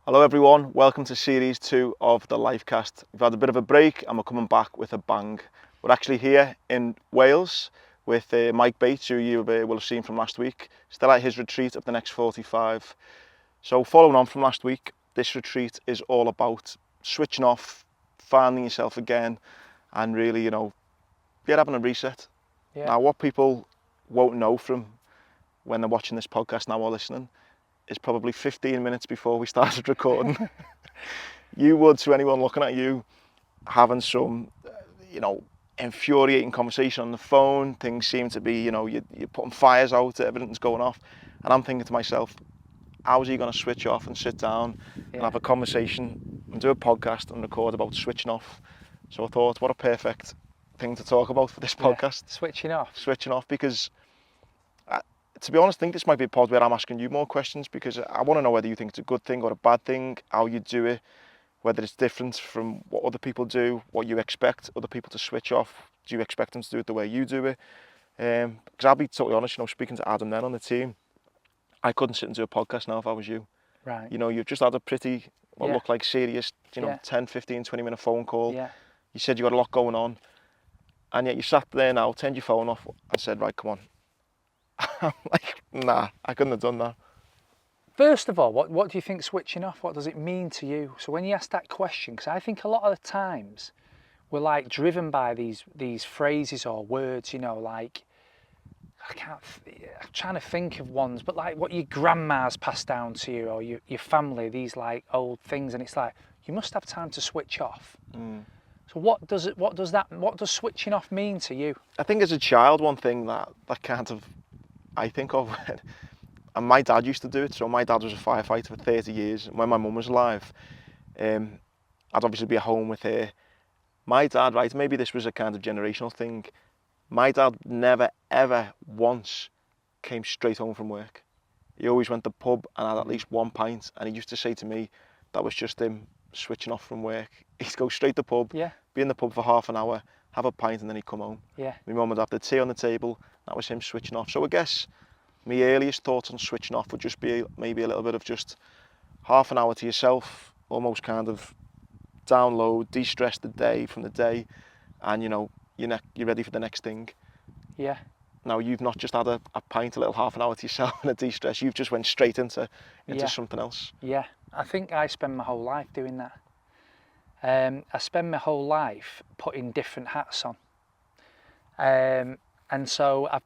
Hello everyone, welcome to series 2 of the LIFECAST. We've had a bit of a break and we're coming back with a bang. We're actually here in Wales with Mike Bates, who you will have seen from last week, still at his retreat of the next 45. So following on from last week, this retreat is all about switching off, finding yourself again, and really, having a reset. Yeah. Now, what people won't know from when they're watching this podcast now or listening is probably 15 minutes before we started recording. You would, to anyone looking at you, having some, infuriating conversation on the phone. Things seem to be, you're putting fires out, everything's going off. And I'm thinking to myself, how is he going to switch off and sit down and have a conversation and do a podcast and record about switching off? So I thought, what a perfect thing to talk about for this podcast. Switching off. Switching off, because to be honest, I think this might be a pod where I'm asking you more questions, because I want to know whether you think it's a good thing or a bad thing, how you do it, whether it's different from what other people do, what you expect other people to switch off. Do you expect them to do it the way you do it? Because I'll be totally honest, speaking to Adam then on the team, I couldn't sit and do a podcast now if I was you. Right. You've just had a pretty, what looked like serious, 10, 15, 20 minute phone call. Yeah. You said you got a lot going on, and yet you sat there now, turned your phone off and said, right, come on. I'm like, nah, I couldn't have done that. First of all, what do you think switching off? What does it mean to you? So when you ask that question, because I think a lot of the times we're like driven by these phrases or words, like, I'm trying to think of ones, but like what your grandma's passed down to you or your family, these like old things, and it's like, you must have time to switch off. So what does switching off mean to you? I think as a child, one thing that kind of I think of, and my dad used to do it. So my dad was a firefighter for 30 years. And when my mum was alive, I'd obviously be at home with her. My dad, right, maybe this was a kind of generational thing. My dad never, ever once came straight home from work. He always went to the pub and had at least one pint. And he used to say to me, that was just him switching off from work. He'd go straight to the pub, be in the pub for half an hour, have a pint, and then he'd come home. Yeah. My mum would have the tea on the table. That was him switching off. So I guess my earliest thoughts on switching off would just be maybe a little bit of just half an hour to yourself, almost kind of download, de-stress the day from the day, and you're ready for the next thing. Yeah. Now you've not just had a pint, a little half an hour to yourself and a de-stress. You've just went straight into something else. Yeah. I think I spend my whole life doing that. I spend my whole life putting different hats on. And so I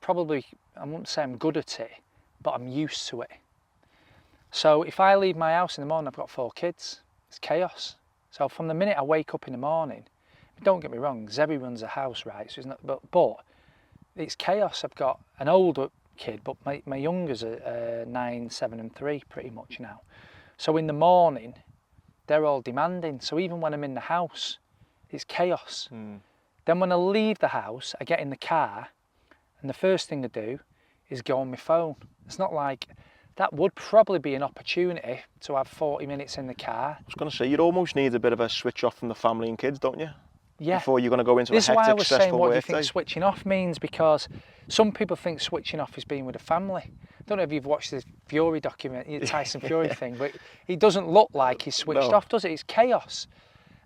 wouldn't say I'm good at it, but I'm used to it. So if I leave my house in the morning, I've got 4 kids, it's chaos. So from the minute I wake up in the morning, don't get me wrong, Zebby runs a house, right? So it's not, but it's chaos. I've got an older kid, but my youngers are 9, 7 and 3 pretty much now. So in the morning, they're all demanding. So even when I'm in the house, it's chaos. Then when I leave the house, I get in the car, and the first thing I do is go on my phone. It's not like, that would probably be an opportunity to have 40 minutes in the car. I was going to say, you'd almost need a bit of a switch off from the family and kids, don't you? Yeah. Before you're going to go into a hectic, stressful work day. This is why I was saying, what do you think switching off means? Because some people think switching off is being with a family. I don't know if you've watched the Fury documentary, the Tyson Fury thing, but he doesn't look like he's switched off, does it? It's chaos.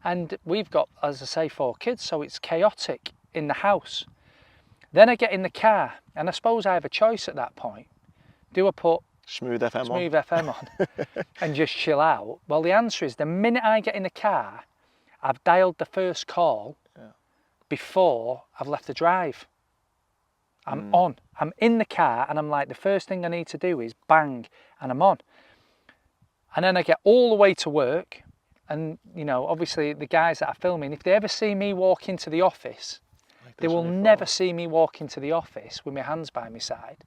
And we've got, as I say, 4 kids, so it's chaotic in the house. Then I get in the car, and I suppose I have a choice at that point. Do I put Smooth FM on and just chill out? Well, the answer is, the minute I get in the car, I've dialed the first call before I've left the drive. I'm on. I'm in the car, and I'm like, the first thing I need to do is bang, and I'm on. And then I get all the way to work, and obviously the guys that are filming, if they ever see me walk into the office, they will never see me walk into the office with my hands by my side.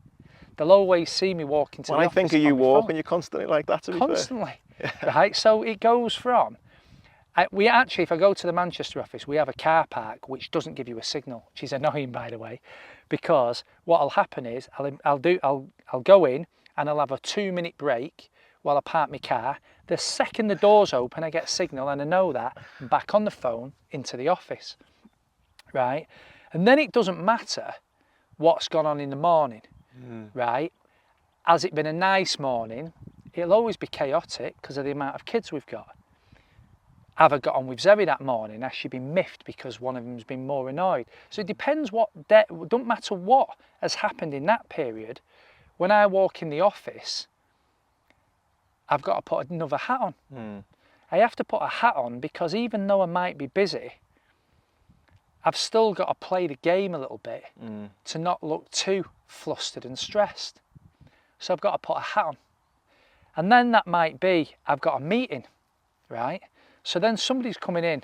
They'll always see me walk into the office. When I think of you walking, you're constantly like that, to be fair. Constantly, right? So it goes from, we actually, if I go to the Manchester office, we have a car park which doesn't give you a signal, which is annoying, by the way, because what'll happen is I'll go in and I'll have a 2-minute break while I park my car. The second the doors open, I get a signal, and I know that I'm back on the phone into the office, right? And then it doesn't matter what's gone on in the morning, right? Has it been a nice morning? it'll always be chaotic because of the amount of kids we've got. Have I got on with Zoe that morning? Has she been miffed because one of them's been more annoyed? So it depends don't matter what has happened in that period. When I walk in the office, I've got to put another hat on. I have to put a hat on because even though I might be busy, I've still got to play the game a little bit to not look too flustered and stressed. So I've got to put a hat on. And then that might be, I've got a meeting, right? So then somebody's coming in,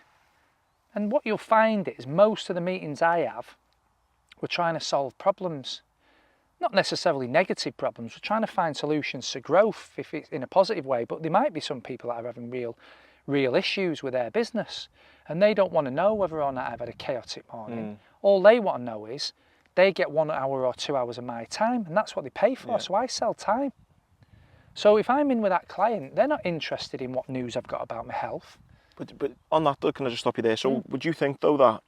and what you'll find is most of the meetings I have, we're trying to solve problems. Not necessarily negative problems, we're trying to find solutions to growth if it's in a positive way, but there might be some people that are having real issues with their business, and they don't want to know whether or not I've had a chaotic morning. All they want to know is they get 1 hour or 2 hours of my time, and that's what they pay for, so I sell time. So if I'm in with that client, they're not interested in what news I've got about my health. But on that though, can I just stop you there? So would you think though that,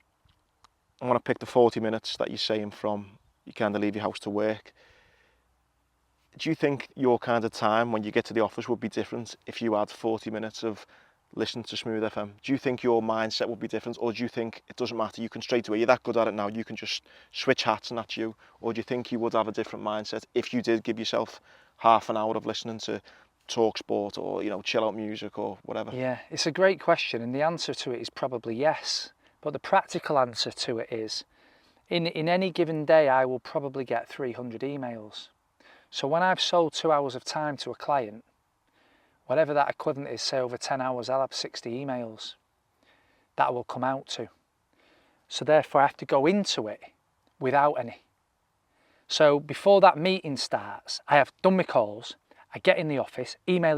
I'm going to pick the 40 minutes that you're saying from you kind of leave your house to work, do you think your kind of time when you get to the office would be different if you had 40 minutes of listening to Smooth FM? Do you think your mindset would be different, or do you think it doesn't matter, you can straight away, you're that good at it now, you can just switch hats and that's you? Or do you think you would have a different mindset if you did give yourself half an hour of listening to talk sport or, you know, chill out music or whatever? Yeah, it's a great question, and the answer to it is probably yes. But the practical answer to it is, in any given day, I will probably get 300 emails. So when I've sold 2 hours of time to a client, whatever that equivalent is, say over 10 hours, I'll have 60 emails that will come out to. So therefore I have to go into it without any. So before that meeting starts, I have done my calls, I get in the office, email,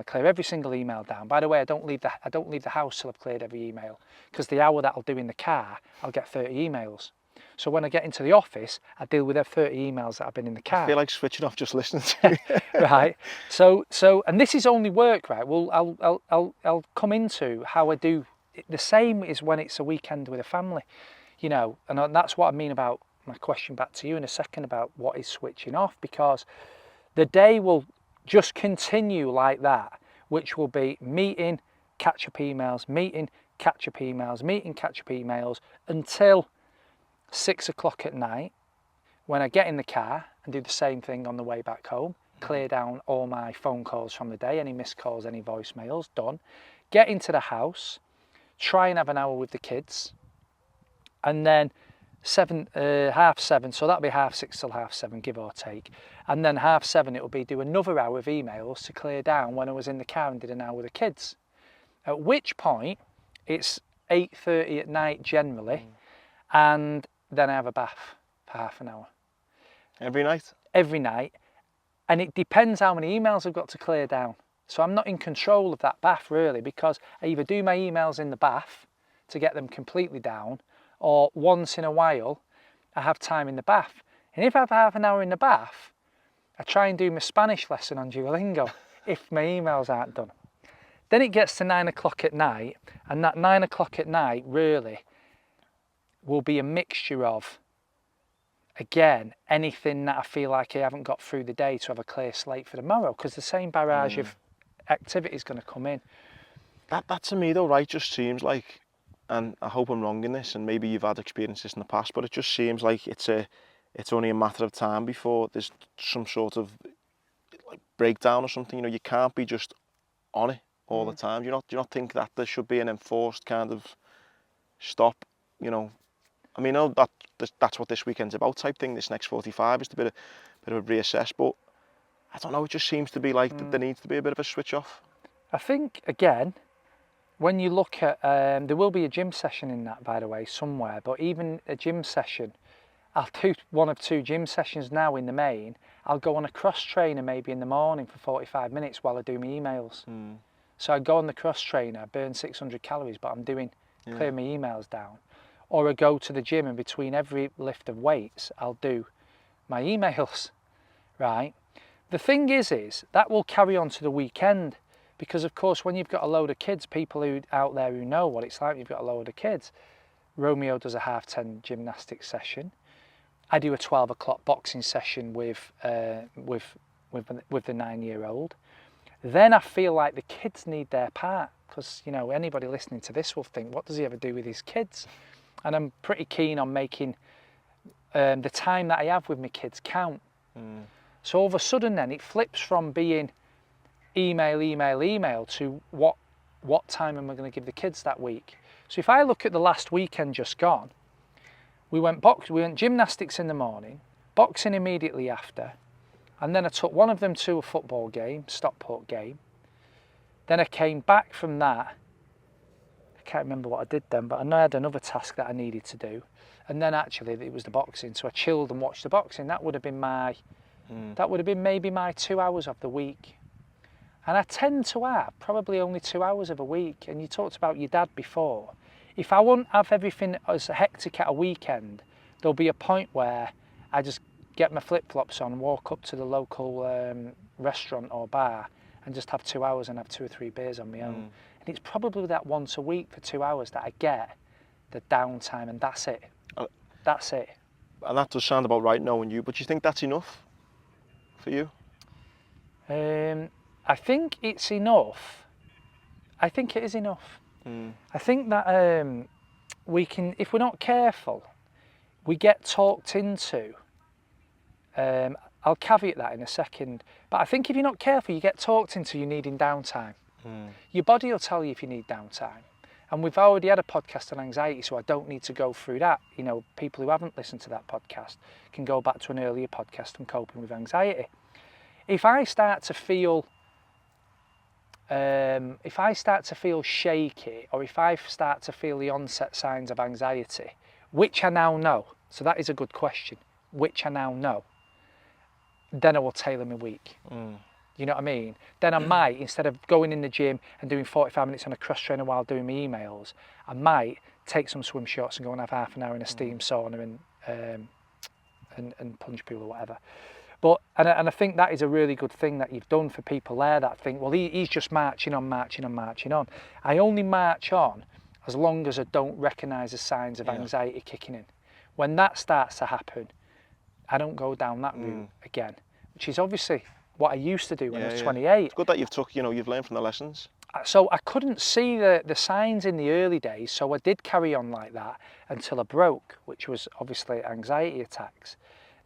clear every single email down. By the way, I don't leave the house till I've cleared every email, because the hour that I'll do in the car, I'll get 30 emails. So when I get into the office, I deal with 30 emails that have been in the car. I feel like switching off just listening to you. Right. So, and this is only work, right? Well, I'll come into how I do. The same is when it's a weekend with a family, you know, and that's what I mean about my question back to you in a second about what is switching off, because the day will just continue like that, which will be meeting, catch up emails, meeting, catch up emails, meeting, catch up emails, until 6 o'clock at night, when I get in the car and do the same thing on the way back home, clear down all my phone calls from the day, any missed calls, any voicemails, done. Get into the house, try and have an hour with the kids, and then 7:30, so that'll be 6:30 till 7:30, give or take. And then 7:30 it'll be do another hour of emails to clear down when I was in the car and did an hour with the kids. At which point it's 8:30 at night generally, and then I have a bath for half an hour. Every night? Every night. And it depends how many emails I've got to clear down. So I'm not in control of that bath really, because I either do my emails in the bath to get them completely down, or once in a while I have time in the bath. And if I have half an hour in the bath, I try and do my Spanish lesson on Duolingo if my emails aren't done. Then it gets to 9 o'clock at night, and that 9 o'clock at night really will be a mixture of, again, anything that I feel like I haven't got through the day to have a clear slate for tomorrow, because the same barrage of activity is going to come in. That to me though, right, just seems like, and I hope I'm wrong in this, and maybe you've had experiences in the past, but it just seems like it's only a matter of time before there's some sort of like breakdown or something. You know, you can't be just on it all the time. Do you not think that there should be an enforced kind of stop? You know, I mean, I know that's what this weekend's about type thing. This next 45 is a bit of a reassess, but I don't know. It just seems to be like there needs to be a bit of a switch off. I think again, when you look at, there will be a gym session in that, by the way, somewhere. But even a gym session, I'll do 1 or 2 gym sessions now in the main. I'll go on a cross trainer maybe in the morning for 45 minutes while I do my emails. So I go on the cross trainer, I burn 600 calories, but I'm doing clear my emails down. Or I go to the gym, and between every lift of weights, I'll do my emails, right? The thing is that will carry on to the weekend, because of course when you've got a load of kids, people who out there who know what it's like, you've got a load of kids. Romeo does a 10:30 gymnastics session. I do a 12 o'clock boxing session with the 9-year-old. then I feel like the kids need their part, because, you know, anybody listening to this will think, what does he ever do with his kids? And I'm pretty keen on making the time that I have with my kids count. So all of a sudden then it flips from being email to what time am I going to give the kids that week? So if I look at the last weekend just gone, we went gymnastics in the morning, boxing immediately after, and then I took one of them to a football game, Stockport game. Then I came back from that. I can't remember what I did then, but I know I had another task that I needed to do. And then actually it was the boxing, so I chilled and watched the boxing. That would have been maybe my 2 hours of the week. And I tend to have probably only 2 hours of a week. And you talked about your dad before. If I wouldn't have everything as hectic at a weekend, there'll be a point where I just get my flip-flops on, walk up to the local restaurant or bar and just have 2 hours and have 2 or 3 beers on my own. And it's probably that once a week for 2 hours that I get the downtime, and that's it. That's it. And that does sound about right knowing you, but do you think that's enough for you? I think it's enough. I think it is enough. I think that we can, if we're not careful, we get talked into, I'll caveat that in a second, but I think if you're not careful, you get talked into you needing downtime. Your body will tell you if you need downtime. And we've already had a podcast on anxiety, so I don't need to go through that. You know, people who haven't listened to that podcast can go back to an earlier podcast on coping with anxiety. If I start to feel shaky, or if I start to feel the onset signs of anxiety, which I now know, so that is a good question, which I now know, then I will tailor my week. You know what I mean? Then I might, instead of going in the gym and doing 45 minutes on a cross trainer while doing my emails, I might take some swim shorts and go and have half an hour in a steam sauna and punch pool or whatever. But and I think that is a really good thing that you've done for people there that think, well, he's just marching on. I only march on as long as I don't recognise the signs of anxiety kicking in. When that starts to happen, I don't go down that route again, which is obviously what I used to do when I was 28. It's good that you've learned from the lessons. So I couldn't see the signs in the early days, so I did carry on like that until I broke, which was obviously anxiety attacks.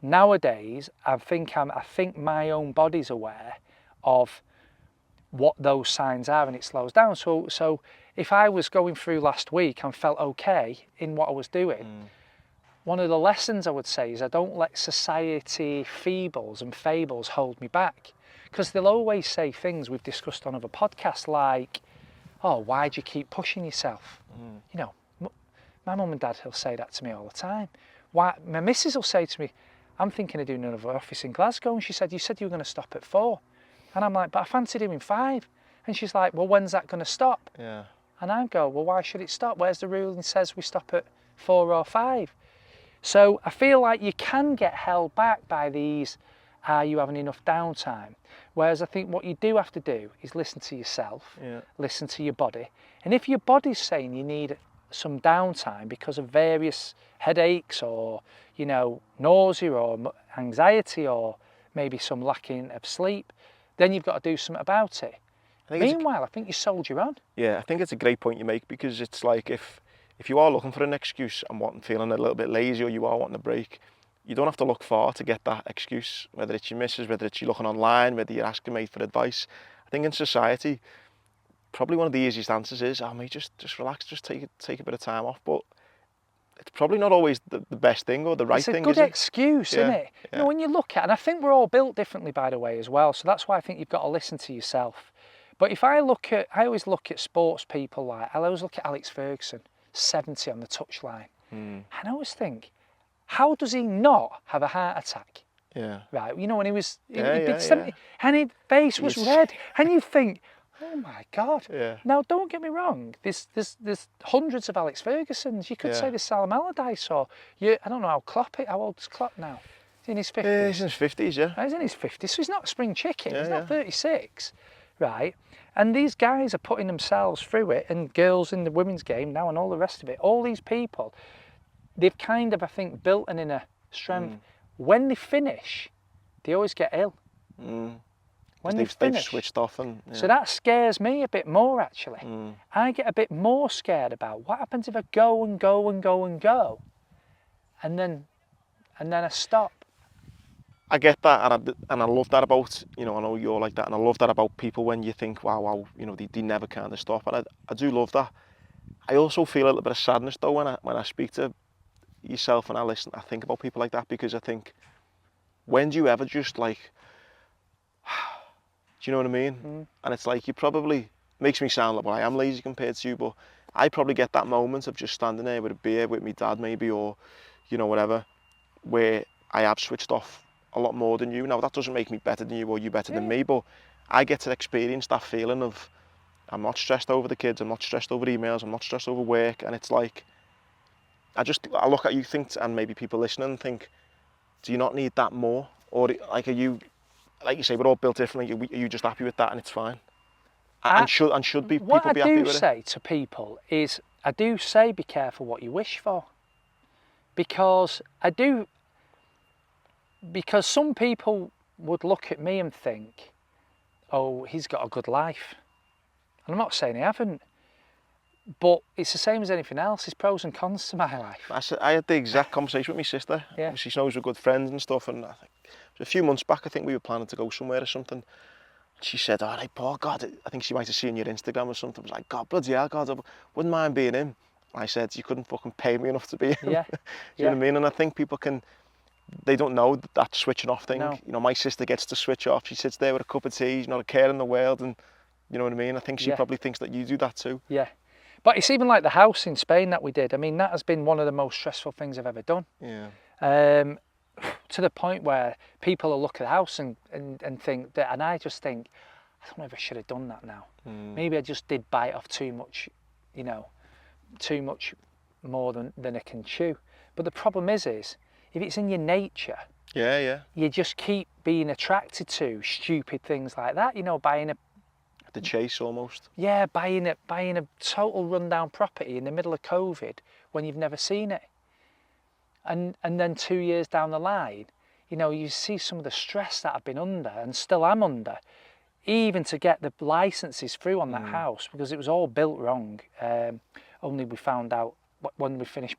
Nowadays, I think my own body's aware of what those signs are, and it slows down. So if I was going through last week and felt okay in what I was doing, one of the lessons I would say is I don't let society feebles and fables hold me back, because they'll always say things we've discussed on other podcasts like, oh, why do you keep pushing yourself? You know, my mum and dad will say that to me all the time. Why? My missus will say to me, I'm thinking of doing another office in Glasgow, and she said, you said you were going to stop at 4. And I'm like, but I fancy doing 5. And she's like, well, when's that going to stop? And I go, well, why should it stop? Where's the rule that says we stop at 4 or 5? So I feel like you can get held back by these, are you having enough downtime? Whereas I think what you do have to do is listen to yourself, listen to your body. And if your body's saying you need some downtime because of various headaches or, you know, nausea or anxiety or maybe some lacking of sleep, then you've got to do something about it. Meanwhile, I think you soldier on. Yeah, I think it's a great point you make, because it's like if you are looking for an excuse and feeling a little bit lazy, or you are wanting a break, you don't have to look far to get that excuse, whether it's your missus, whether it's you looking online, whether you're asking mate for advice. I think in society, probably one of the easiest answers is, oh mate, just relax, just take a bit of time off. But it's probably not always the best thing or the right thing, is it? It's a good excuse, isn't it? You know, when you look at, and I think we're all built differently, by the way, as well, so that's why I think you've got to listen to yourself. But if I always look at sports people, I always look at Alex Ferguson, 70 on the touchline, and I always think, how does he not have a heart attack? Right, you know, when he was, he'd been 70, and his face was red, and you think, oh my God. Now, don't get me wrong, there's hundreds of Alex Fergusons. You could say there's Salam Allardyce, or I don't know how old's Klopp now? He's in his 50s. He's in his 50s, yeah. He's in his 50s, so he's not a spring chicken. He's not 36, right? And these guys are putting themselves through it, and girls in the women's game now and all the rest of it. All these people, they've kind of, I think, built an inner strength. When they finish, they always get ill. when they've finished. switched off. And yeah. So that scares me a bit more, actually. I get a bit more scared about what happens if I go and go and go and go, and then I stop. I get that, and I love that about, you know, I know you're like that, and I love that about people when you think, wow, you know, they never kind of stop, and I do love that. I also feel a little bit of sadness though when I speak to yourself and I think about people like that, because I think, when do you ever just like, do you know what I mean? And it's like, you probably, makes me sound like, well, I am lazy compared to you, but I probably get that moment of just standing there with a beer with my dad maybe, or, you know, whatever, where I have switched off a lot more than you. Now, that doesn't make me better than you or you better than me, but I get to experience that feeling of, I'm not stressed over the kids, I'm not stressed over emails, I'm not stressed over work, and it's like, I look at you and maybe people listening think, do you not need that more? Or like, are you, like you say, we're all built differently, are you just happy with that and it's fine? And should people be happy with it? What I do say to people is, I do say be careful what you wish for. Because some people would look at me and think, oh, he's got a good life. And I'm not saying he haven't, but it's the same as anything else. There's pros and cons to my life. I had the exact conversation with my sister. Yeah. She knows we're good friends and stuff, and I think it was a few months back, I think we were planning to go somewhere or something. She said, all right, Paul, God, I think she might have seen your Instagram or something. I was like, God, bloody hell, God, I wouldn't mind being him. I said, you couldn't fucking pay me enough to be him. Yeah. Do you know what I mean? And I think people they don't know that switching off thing. No. You know, my sister gets to switch off. She sits there with a cup of tea, she's not a care in the world, and you know what I mean? I think she probably thinks that you do that too. Yeah. But it's even like the house in Spain that we did. I mean, that has been one of the most stressful things I've ever done. Yeah. To the point where people will look at the house and think that, and I just think, I don't know if I should have done that now. Maybe I just did bite off too much, you know, too much more than I can chew. But the problem is if it's in your nature, you just keep being attracted to stupid things like that. You know, buying the chase almost. Yeah, buying a total rundown property in the middle of COVID when you've never seen it. And then 2 years down the line, you know, you see some of the stress that I've been under and still am under, even to get the licenses through on that house, because it was all built wrong. Only we found out when we finished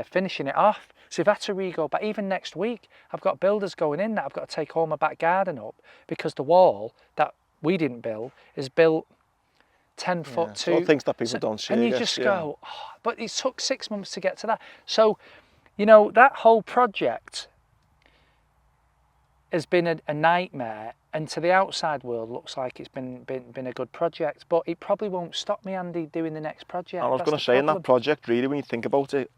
finishing it off. So we've had to re-go back. Even next week, I've got builders going in that I've got to take all my back garden up, because the wall that we didn't build is built 10 foot to... All things that people don't see, and I you guess, just go, oh, but it took 6 months to get to that. So, you know, that whole project has been a nightmare, and to the outside world looks like it's been a good project, but it probably won't stop me, Andy, doing the next project. I was going to say, in that project, really, when you think about it,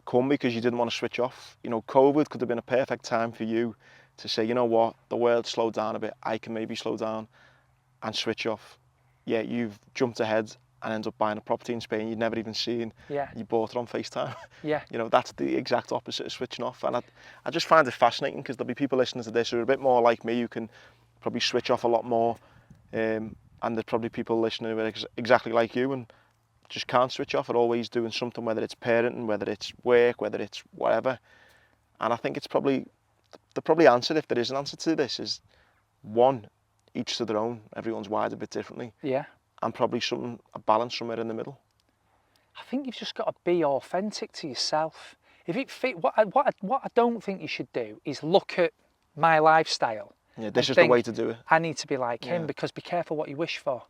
come because you didn't want to switch off. You know, COVID could have been a perfect time for you to say, you know what, the world slowed down a bit, I can maybe slow down and switch off. Yeah, you've jumped ahead and ended up buying a property in Spain you'd never even seen. Yeah. You bought it on FaceTime. Yeah. You know, that's the exact opposite of switching off. And I just find it fascinating, because there'll be people listening to this who are a bit more like me, who can probably switch off a lot more. And there's probably people listening who are exactly like you and just can't switch off, are always doing something, whether it's parenting, whether it's work, whether it's whatever. And I think it's probably, the probably answer, if there is an answer to this, is one, each to their own. Everyone's wired a bit differently. Yeah. And probably a balance somewhere in the middle. I think you've just got to be authentic to yourself. If it fit, what I don't think you should do is look at my lifestyle. Yeah, this is the way to do it. I need to be like him, because be careful what you wish for.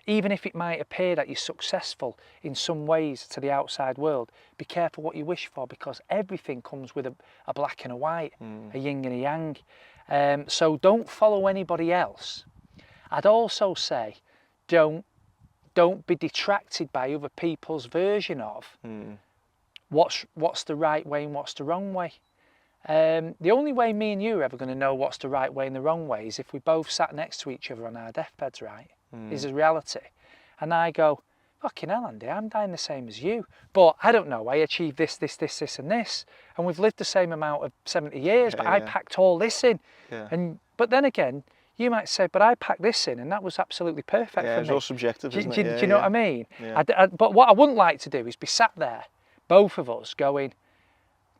Even if it might appear that you're successful in some ways to the outside world, be careful what you wish for, because everything comes with a black and a white, a yin and a yang. So don't follow anybody else. I'd also say, don't be detracted by other people's version of what's the right way and what's the wrong way. The only way me and you are ever going to know what's the right way and the wrong way is if we both sat next to each other on our deathbeds, right? Is a reality. And I go, fucking hell, Andy, I'm dying the same as you. But I don't know, I achieved this, and this. And we've lived the same amount of 70 years, but I packed all this in. Yeah. But then again, you might say, but I packed this in and that was absolutely perfect for me. Yeah, it's all subjective, isn't it? Do you know what I mean? Yeah. But what I wouldn't like to do is be sat there, both of us, going,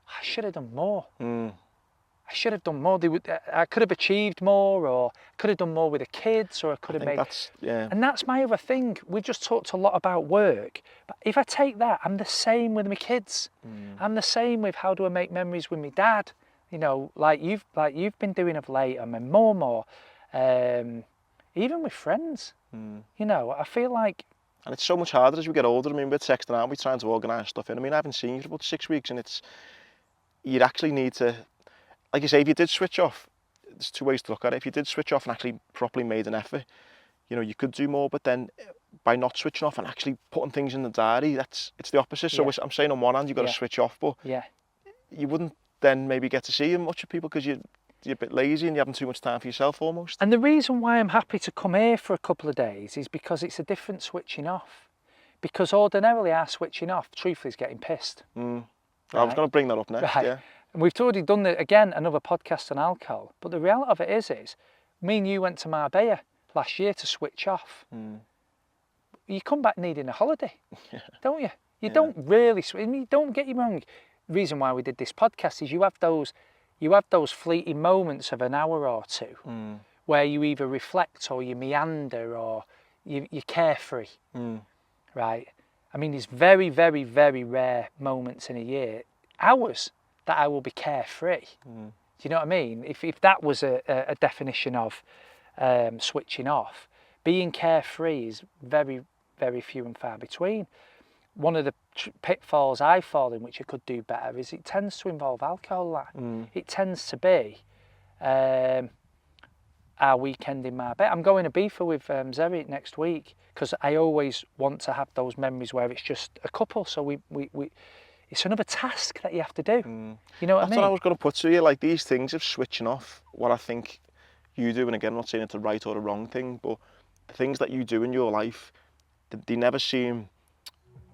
I should have done more. I should have done more. I could have achieved more, or could have done more with the kids, or I could have made. And that's my other thing. We just talked a lot about work, but if I take that, I'm the same with my kids. I'm the same with how do I make memories with my dad. You know, like you've been doing of late, and my mum, or even with friends. You know, I feel like. And it's so much harder as we get older. I mean, we're texting out, we're trying to organise stuff in. I mean, I haven't seen you for about 6 weeks, and you'd actually need to, like you say, if you did switch off, there's two ways to look at it. If you did switch off and actually properly made an effort, you know, you could do more. But then by not switching off and actually putting things in the diary, it's the opposite. So I'm saying on one hand, you've got to switch off, but you wouldn't then maybe get to see much of people because you're a bit lazy and you're having too much time for yourself almost. And the reason why I'm happy to come here for a couple of days is because it's a different switching off. Because ordinarily our switching off, truthfully, is getting pissed. Right? I was going to bring that up next, right. And we've already done, again, another podcast on alcohol. But the reality of it is me and you went to Marbella last year to switch off. You come back needing a holiday, don't you? You don't really, I mean, don't get me wrong. The reason why we did this podcast is you have those fleeting moments of an hour or two where you either reflect or you meander or you're carefree, right? I mean, there's very, very, very rare moments in a year, hours, that I will be carefree. Do you know what I mean? If that was a definition of switching off, being carefree is very, very few and far between. One of the pitfalls I fall in, which I could do better, is it tends to involve alcohol. It tends to be our weekend in Marbella. I'm going to Ibiza with Zeri next week because I always want to have those memories where it's just a couple. So we it's another task that you have to do. You know what I mean? That's what I was going to put to you. Like these things of switching off, what I think you do, and again, I'm not saying it's a right or a wrong thing, but the things that you do in your life, they never seem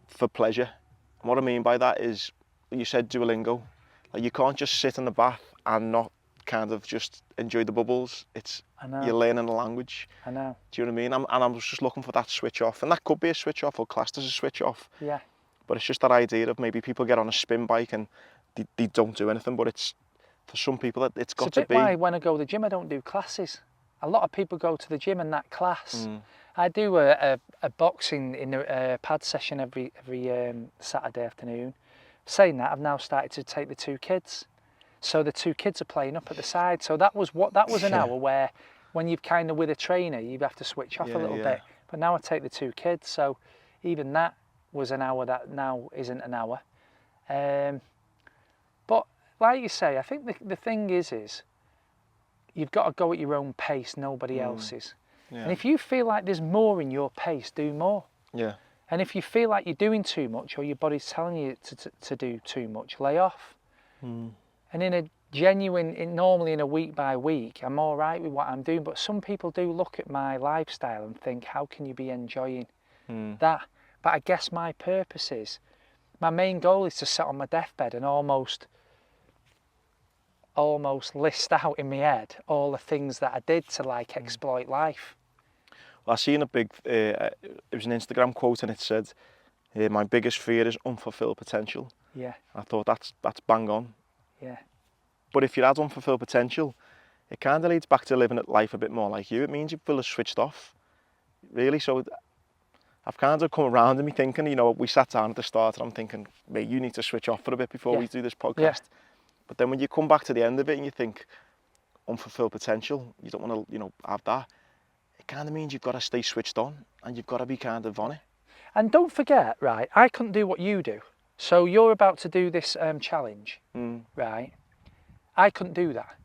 for pleasure. And what I mean by that is, you said Duolingo. Like you can't just sit in the bath and not kind of just enjoy the bubbles. You're learning a language. I know. Do you know what I mean? And I was just looking for that switch off, and that could be a switch off or classed as a switch off. Yeah. But it's just that idea of maybe people get on a spin bike and they don't do anything, but it's for some people it's got to be. It's a bit why when I go to the gym I don't do classes. A lot of people go to the gym and that class. I do a boxing in a pad session every Saturday afternoon. Saying that, I've now started to take the two kids. So the two kids are playing up at the side. So that was an hour where when you've kind of with a trainer you have to switch off a little bit. But now I take the two kids, so even that was an hour that now isn't an hour. But like you say, I think the thing is you've got to go at your own pace, nobody else's. And if you feel like there's more in your pace, do more. And if you feel like you're doing too much or your body's telling you to do too much, lay off. And in a normally in a week by week, I'm all right with what I'm doing, but some people do look at my lifestyle and think, how can you be enjoying that? But I guess my purpose is, my main goal is to sit on my deathbed and almost list out in my head all the things that I did to like exploit life. Well, I seen a big, it was an Instagram quote and it said, my biggest fear is unfulfilled potential. Yeah. I thought that's bang on. Yeah. But if you had unfulfilled potential, it kind of leads back to living life a bit more like you. It means you feel as switched off, really. So I've kind of come around to me thinking, you know, we sat down at the start and I'm thinking, mate, you need to switch off for a bit before we do this podcast. But then when you come back to the end of it and you think, unfulfilled potential, you don't want to, you know, have that, it kind of means you've got to stay switched on and you've got to be kind of on it. And don't forget, right, I couldn't do what you do. So you're about to do this challenge, right? I couldn't do that.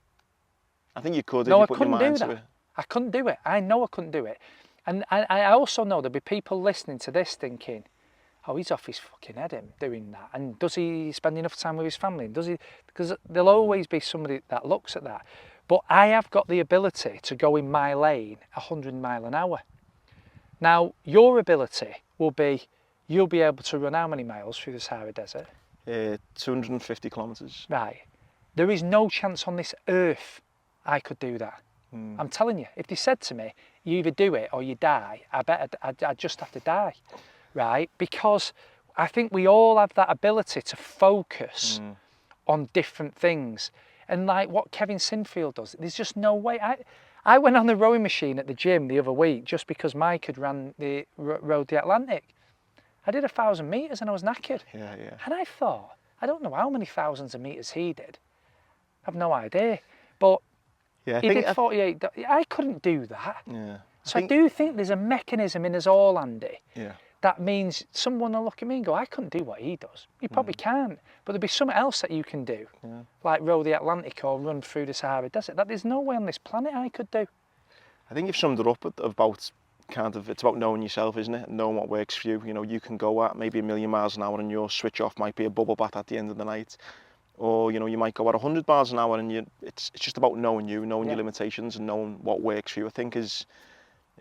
I think you could if you put your mind to it. I couldn't do it. I know I couldn't do it. And I also know there'll be people listening to this thinking, oh, he's off his fucking head him doing that. And does he spend enough time with his family? Does he? Because there'll always be somebody that looks at that. But I have got the ability to go in my lane 100 miles an hour. Now, your ability will be, you'll be able to run how many miles through the Sahara Desert? 250 kilometres. Right. There is no chance on this earth I could do that. I'm telling you, if they said to me, you either do it or you die, I'd just have to die, right? Because I think we all have that ability to focus on different things. and like what Kevin Sinfield does. There's just no way. I went on the rowing machine at the gym the other week just because Mike had rowed the Atlantic. I did 1,000 metres and I was knackered. Yeah. And I thought, I don't know how many thousands of metres he did. I've no idea. But Yeah, he did 48. I couldn't do that. Yeah. So I do think there's a mechanism in us all, Andy. Yeah. That means someone will look at me and go, I couldn't do what he does. You probably can't. But there'll be something else that you can do. Yeah. Like row the Atlantic or run through the Sahara Desert. That there's no way on this planet I could do. I think you've summed it up about kind of, it's about knowing yourself, isn't it? And knowing what works for you. You know, you can go at maybe 1,000,000 miles an hour and your switch off might be a bubble bath at the end of the night. Or, you know, you might go at 100 miles an hour and it's just about knowing you, knowing your limitations and knowing what works for you, I think is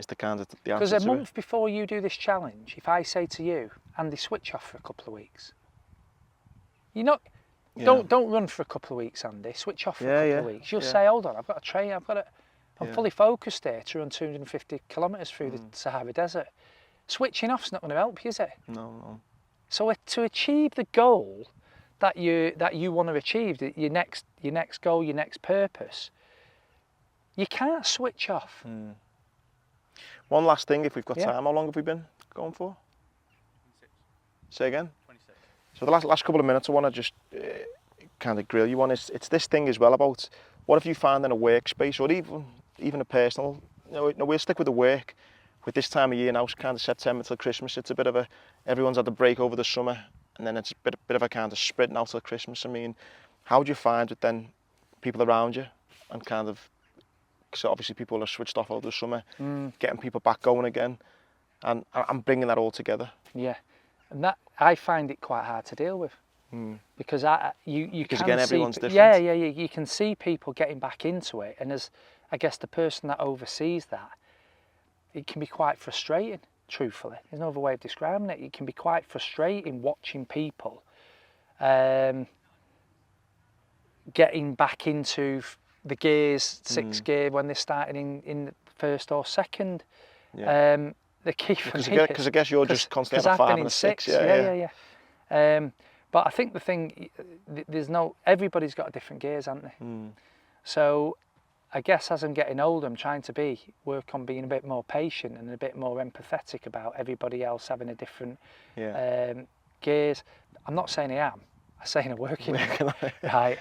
the kind of the answer to it. Because a month before you do this challenge, if I say to you, Andy, switch off for a couple of weeks. You're not, don't run for a couple of weeks, Andy, switch off for a couple of weeks. You'll say, hold on, I've got to train, I'm fully focused here to run 250 kilometres through the Sahara Desert. Switching off's not going to help you, is it? No. So to achieve the goal that you want to achieve, your next goal, your next purpose, you can't switch off. One last thing, if we've got time, how long have we been going for? 26. Say again? 26. So the last couple of minutes I want to just kind of grill you on it's this thing as well about what have you found in a workspace or even a personal, we'll stick with the work. With this time of year now, it's kind of September till Christmas, it's a bit of everyone's had the break over the summer and then it's a bit of a kind of sprint now till Christmas. I mean, how do you find with then people around you and kind of, so obviously people are switched off over the summer, getting people back going again and bringing that all together? Yeah, and that I find it quite hard to deal with because you because can again, see, everyone's different. Yeah, you can see people getting back into it, and as I guess the person that oversees that, it can be quite frustrating. Truthfully, there's no other way of describing it. It can be quite frustrating watching people getting back into the gears, sixth gear when they're starting in the first or second. Yeah. The key for me because I guess you're just constantly at a 5 and a 6. Yeah. But I think the thing, everybody's got different gears, haven't they? So I guess as I'm getting older, I'm trying to work on being a bit more patient and a bit more empathetic about everybody else having a different gears. I'm not saying I am. I'm saying I'm working on it. Right.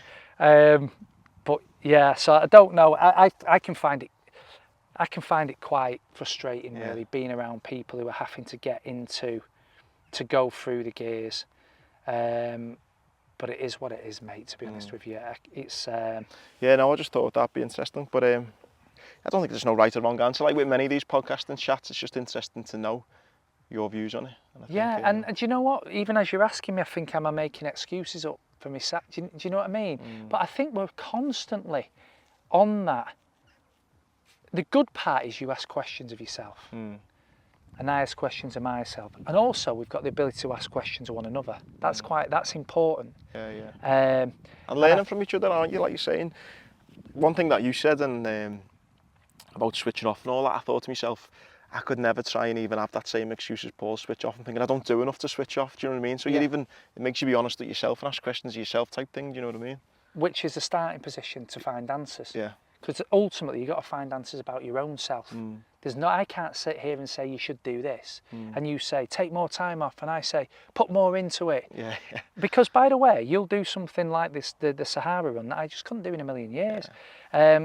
But yeah, so I don't know. I can find it quite frustrating, really, being around people who are having to get into to go through the gears. But it is what it is, mate, to be honest with you. It's I just thought that'd be interesting, but I don't think there's no right or wrong answer. Like with many of these podcasts and chats, it's just interesting to know your views on it. And and do you know what? Even as you're asking me, I think, am I making excuses up for me? Do you know what I mean? But I think we're constantly on that. The good part is you ask questions of yourself. And I ask questions of myself, and also we've got the ability to ask questions of one another. That's important. And learning from each other, aren't you? Like you're saying, one thing that you said and about switching off and all that, I thought to myself, I could never try and even have that same excuse as Paul, switch off. I'm thinking I don't do enough to switch off. Do you know what I mean? So it makes you be honest with yourself and ask questions of yourself type thing. Do you know what I mean? Which is the starting position to find answers. Yeah. Because ultimately you've got to find answers about your own self. I can't sit here and say you should do this, and you say take more time off, and I say put more into it. Yeah. Because by the way, you'll do something like this, the Sahara run, that I just couldn't do in a million years.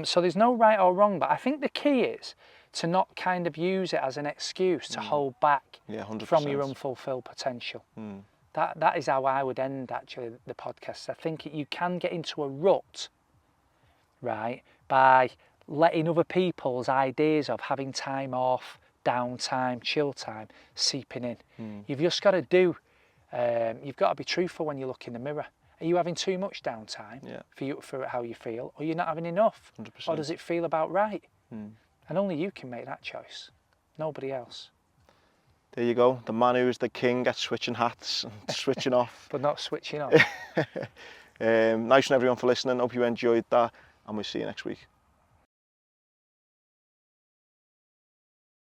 So there's no right or wrong, but I think the key is to not kind of use it as an excuse to hold back from your unfulfilled potential. That is how I would end actually the podcast. I think you can get into a rut, right, by letting other people's ideas of having time off, downtime, chill time seeping in. You've just got to you've got to be truthful when you look in the mirror. Are you having too much downtime for how you feel, or you're not having enough? 100%. Or does it feel about right? And only you can make that choice, nobody else. There you go, the man who is the king at switching hats and switching off. But not switching on. Nice one everyone for listening, hope you enjoyed that, and we'll see you next week.